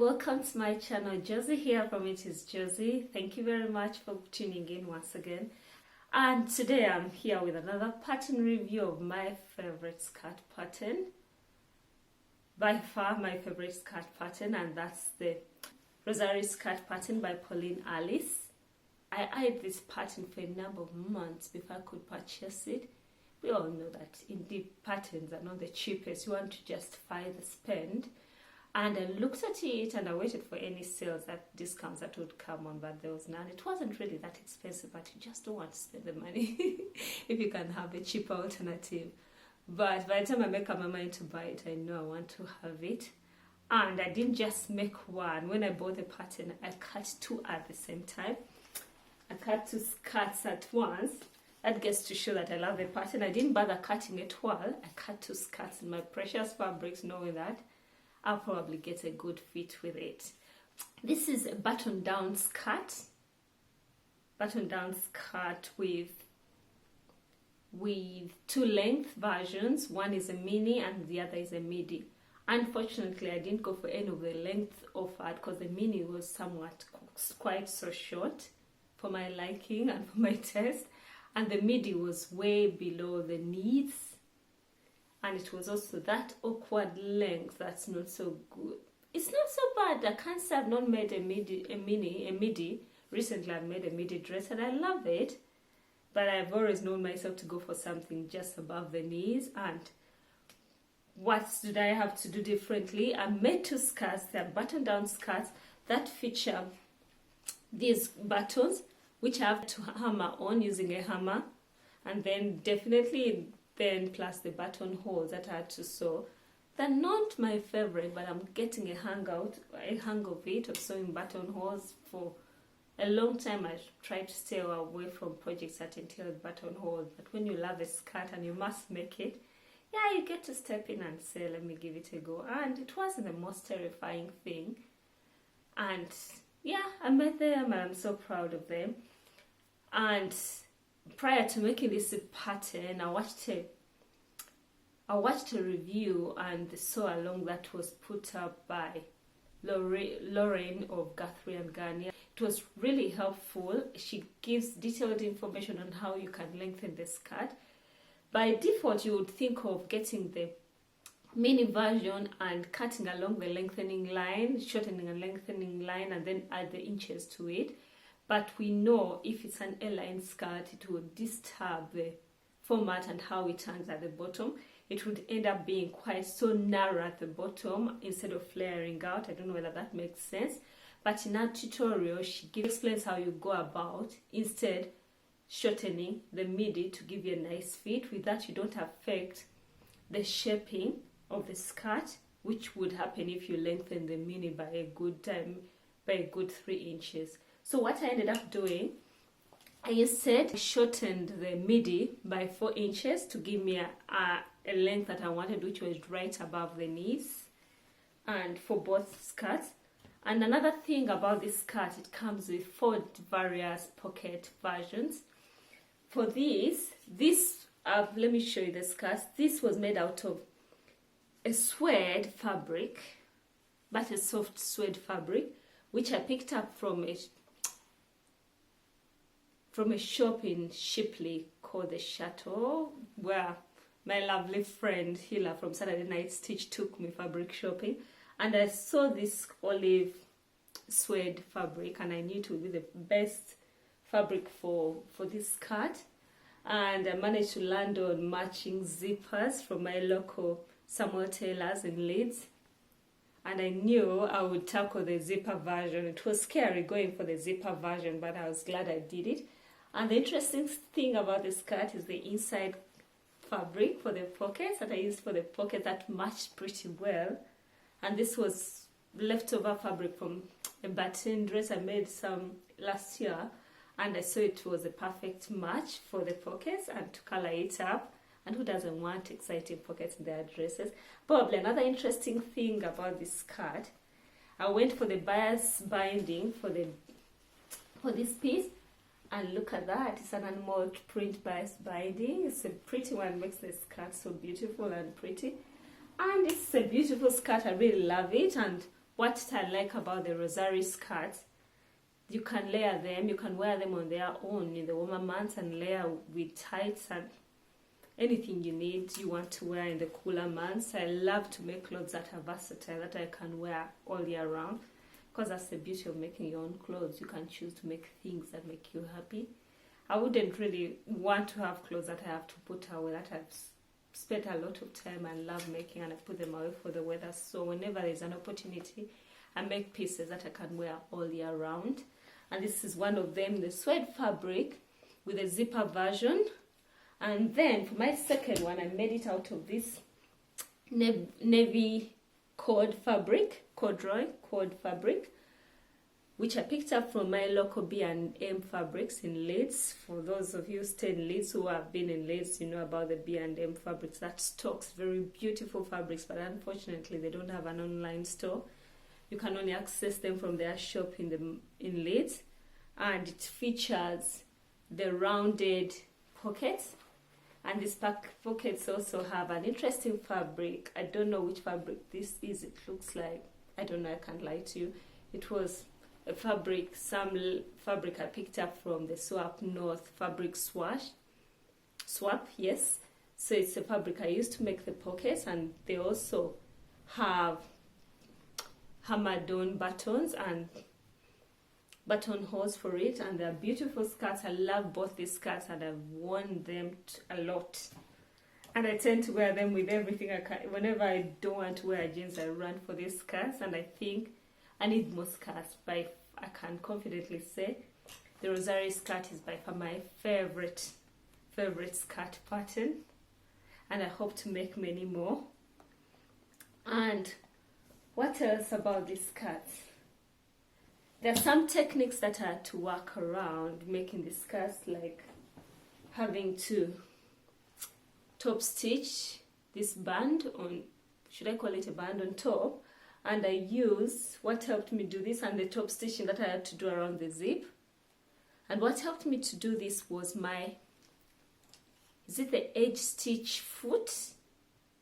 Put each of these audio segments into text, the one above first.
welcome to my channel. Josie here from It Is Josie. Thank you very much for tuning in once again. And today I'm here with another pattern review of my favorite skirt pattern. By far my favorite skirt pattern, and that's the Rosari skirt pattern by Pauline Alice. I eyed this pattern for a number of months before I could purchase it. We all know that indeed patterns are not the cheapest. You want to justify the spend. And I looked at it and I waited for any sales, that discounts that would come on, but there was none. It wasn't really that expensive, but you just don't want to spend the money if you can have a cheaper alternative. But by the time I make up my mind to buy it, I know I want to have it. And I didn't just make one. When I bought the pattern, I cut two at the same time. I cut two skirts at once. That gets to show that I love the pattern. I didn't bother cutting it while. I cut two skirts in my precious fabrics, knowing that I'll probably get a good fit with it. This is a button-down skirt. Button-down skirt with two length versions. One is a mini and the other is a midi. Unfortunately, I didn't go for any of the length offered because the mini was somewhat quite so short for my liking and for my taste. And the midi was way below the knees. And it was also that awkward length that's not so good. It's not so bad. I can't say I've not made a midi. Recently I've made a midi dress and I love it. But I've always known myself to go for something just above the knees. And what did I have to do differently? I made two skirts. They're button-down skirts that feature these buttons, which I have to hammer on using a hammer. And then plus the buttonholes that I had to sew. They're not my favorite, but I'm getting a hang of it, of sewing buttonholes. For a long time I tried to stay away from projects that entail buttonholes, but when you love a skirt and you must make it, yeah, you get to step in and say, let me give it a go. And it wasn't the most terrifying thing. And yeah, I made them and I'm so proud of them. And prior to making this pattern, I watched a review and the sew along that was put up by Lorraine of Guthrie and Garnier. It was really helpful. She gives detailed information on how you can lengthen the skirt. By default, you would think of getting the mini version and cutting along the lengthening line, shortening and lengthening line, and then add the inches to it. But we know if it's an A-line skirt, it would disturb the format and how it turns at the bottom. It would end up being quite so narrow at the bottom instead of flaring out. I don't know whether that makes sense. But in our tutorial, she explains how you go about instead shortening the midi to give you a nice fit. With that, you don't affect the shaping of the skirt, which would happen if you lengthen the mini by a good 3 inches. So what I ended up doing, I instead shortened the midi by 4 inches to give me a length that I wanted, which was right above the knees, and for both skirts. And another thing about this skirt, it comes with 4 various pocket versions. For this let me show you the skirt. This was made out of a suede fabric, but a soft suede fabric, which I picked up from a shop in Shipley called the Chateau, where my lovely friend Hila from Saturday Night Stitch took me fabric shopping. And I saw this olive suede fabric and I knew it would be the best fabric for this skirt. And I managed to land on matching zippers from my local Samuel Taylor's in Leeds. And I knew I would tackle the zipper version. It was scary going for the zipper version, but I was glad I did it. And the interesting thing about the skirt is the inside fabric for the pockets that I used for the pocket that matched pretty well. And this was leftover fabric from a button dress I made some last year. And I saw it was a perfect match for the pockets and to color it up. And who doesn't want exciting pockets in their dresses? Probably another interesting thing about this skirt, I went for the bias binding for this piece. And look at that, it's an animal print bias binding. It's a pretty one, makes the skirt so beautiful and pretty. And it's a beautiful skirt, I really love it. And what I like about the Rosari skirts, you can layer them, you can wear them on their own in the warmer months and layer with tights and anything you want to wear in the cooler months. I love to make clothes that are versatile, that I can wear all year round, because that's the beauty of making your own clothes. You can choose to make things that make you happy. I wouldn't really want to have clothes that I have to put away, that I've spent a lot of time and love making, and I put them away for the weather. So whenever there's an opportunity, I make pieces that I can wear all year round. And this is one of them, the suede fabric with a zipper version. And then for my second one, I made it out of this navy cord fabric, corduroy cord fabric, which I picked up from my local B&M Fabrics in Leeds. For those of you who stay in Leeds, who have been in Leeds, you know about the B&M Fabrics. That stocks very beautiful fabrics, but unfortunately they don't have an online store. You can only access them from their shop in Leeds, and it features the rounded pockets, and these pockets also have an interesting fabric. I don't know which fabric this is. It looks like, I don't know, I can't lie to you. It was a fabric, some fabric I picked up from the Swap North fabric swap, yes. So it's a fabric I used to make the pockets, and they also have hammered on buttons and button holes for it, and they're beautiful skirts. I love both these skirts, and I've worn them a lot, and I tend to wear them with everything I can. Whenever I don't want to wear jeans, I run for these skirts, and I think I need more skirts, but I can confidently say the Rosari skirt is by far my favorite skirt pattern, and I hope to make many more. And what else about these skirts? There are some techniques that I had to work around making the skirts, like having to top stitch this band on, should I call it a band on top? And I use, what helped me do this, and the top stitching that I had to do around the zip. And what helped me to do this was is it the edge stitch foot?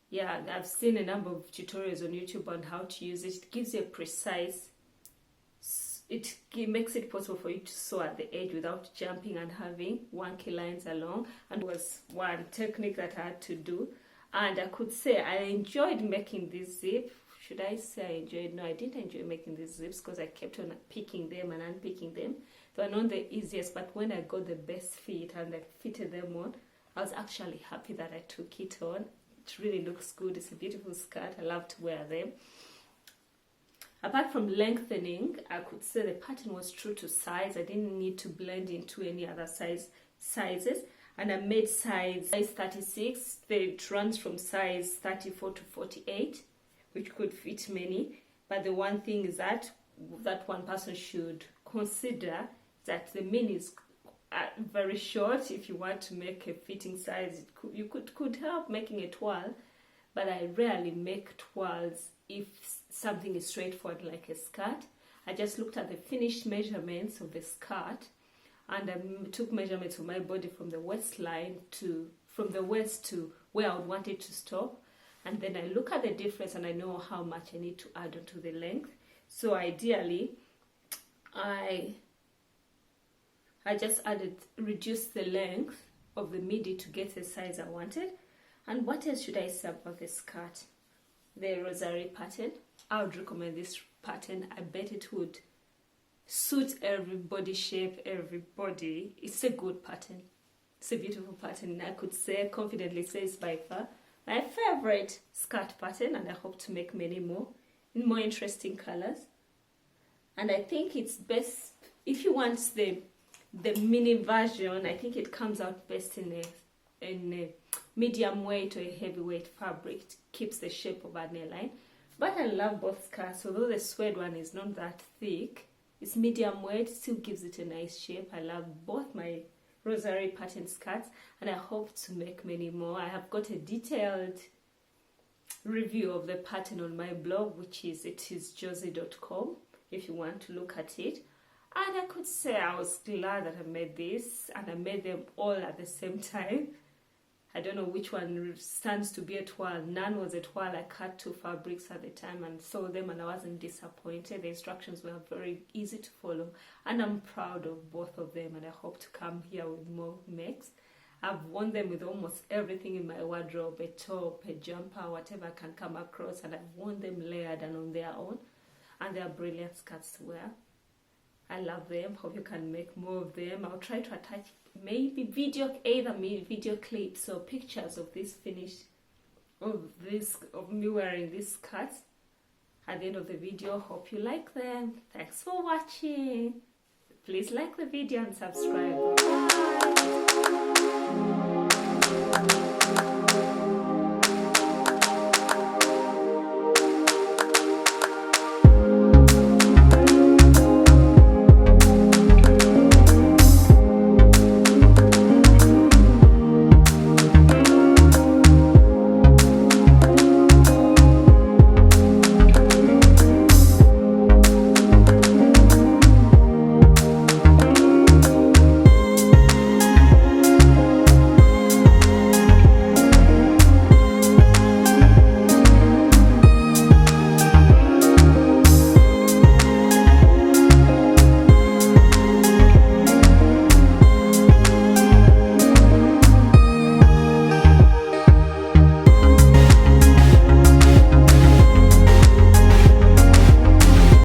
Yeah, I've seen a number of tutorials on YouTube on how to use it. It gives you a precise, it makes it possible for you to sew at the edge without jumping and having wonky lines along. And it was one technique that I had to do. And I could say I enjoyed making this zip. Should I say I enjoyed? No, I didn't enjoy making these zips because I kept on picking them and unpicking them. They were not the easiest, but when I got the best fit and I fitted them on, I was actually happy that I took it on. It really looks good. It's a beautiful skirt. I love to wear them. Apart from lengthening, I could say the pattern was true to size. I didn't need to blend into any other sizes. And I made size 36. It runs from size 34 to 48. Which could fit many, but the one thing is that one person should consider that the mini is very short. If you want to make a fitting size, you could help making a twirl, but I rarely make twirls if something is straightforward like a skirt. I just looked at the finished measurements of the skirt, and I took measurements of my body from the waistline from the waist to where I would want it to stop. And then I look at the difference and I know how much I need to add onto the length. So ideally, I just reduced the length of the midi to get the size I wanted. And what else should I say about the skirt? The Rosari pattern. I would recommend this pattern. I bet it would suit every body shape, everybody. It's a good pattern. It's a beautiful pattern. I could confidently say it's by far my favorite skirt pattern, and I hope to make many more in more interesting colors. And I think it's best if you want the mini version. I think it comes out best in a medium weight or a heavyweight fabric. It keeps the shape of an airline. But I love both skirts. Although the suede one is not that thick, it's medium weight, still gives it a nice shape. I love both my Rosari pattern skirts, and I hope to make many more. I have got a detailed review of the pattern on my blog, which is Josie.com, if you want to look at it. And I could say I was glad that I made this, and I made them all at the same time. I don't know which one stands to be a toile. None was a toile. I cut 2 fabrics at the time and saw them, and I wasn't disappointed. The instructions were very easy to follow, and I'm proud of both of them, and I hope to come here with more makes. I've worn them with almost everything in my wardrobe, a top, a jumper, whatever I can come across, and I've worn them layered and on their own, and they are brilliant skirts to wear. I love them. Hope you can make more of them. I'll try to attach maybe video clips or pictures of this finish of me wearing these skirts at the end of the video. Hope you like them. Thanks for watching. Please like the video and subscribe. Bye.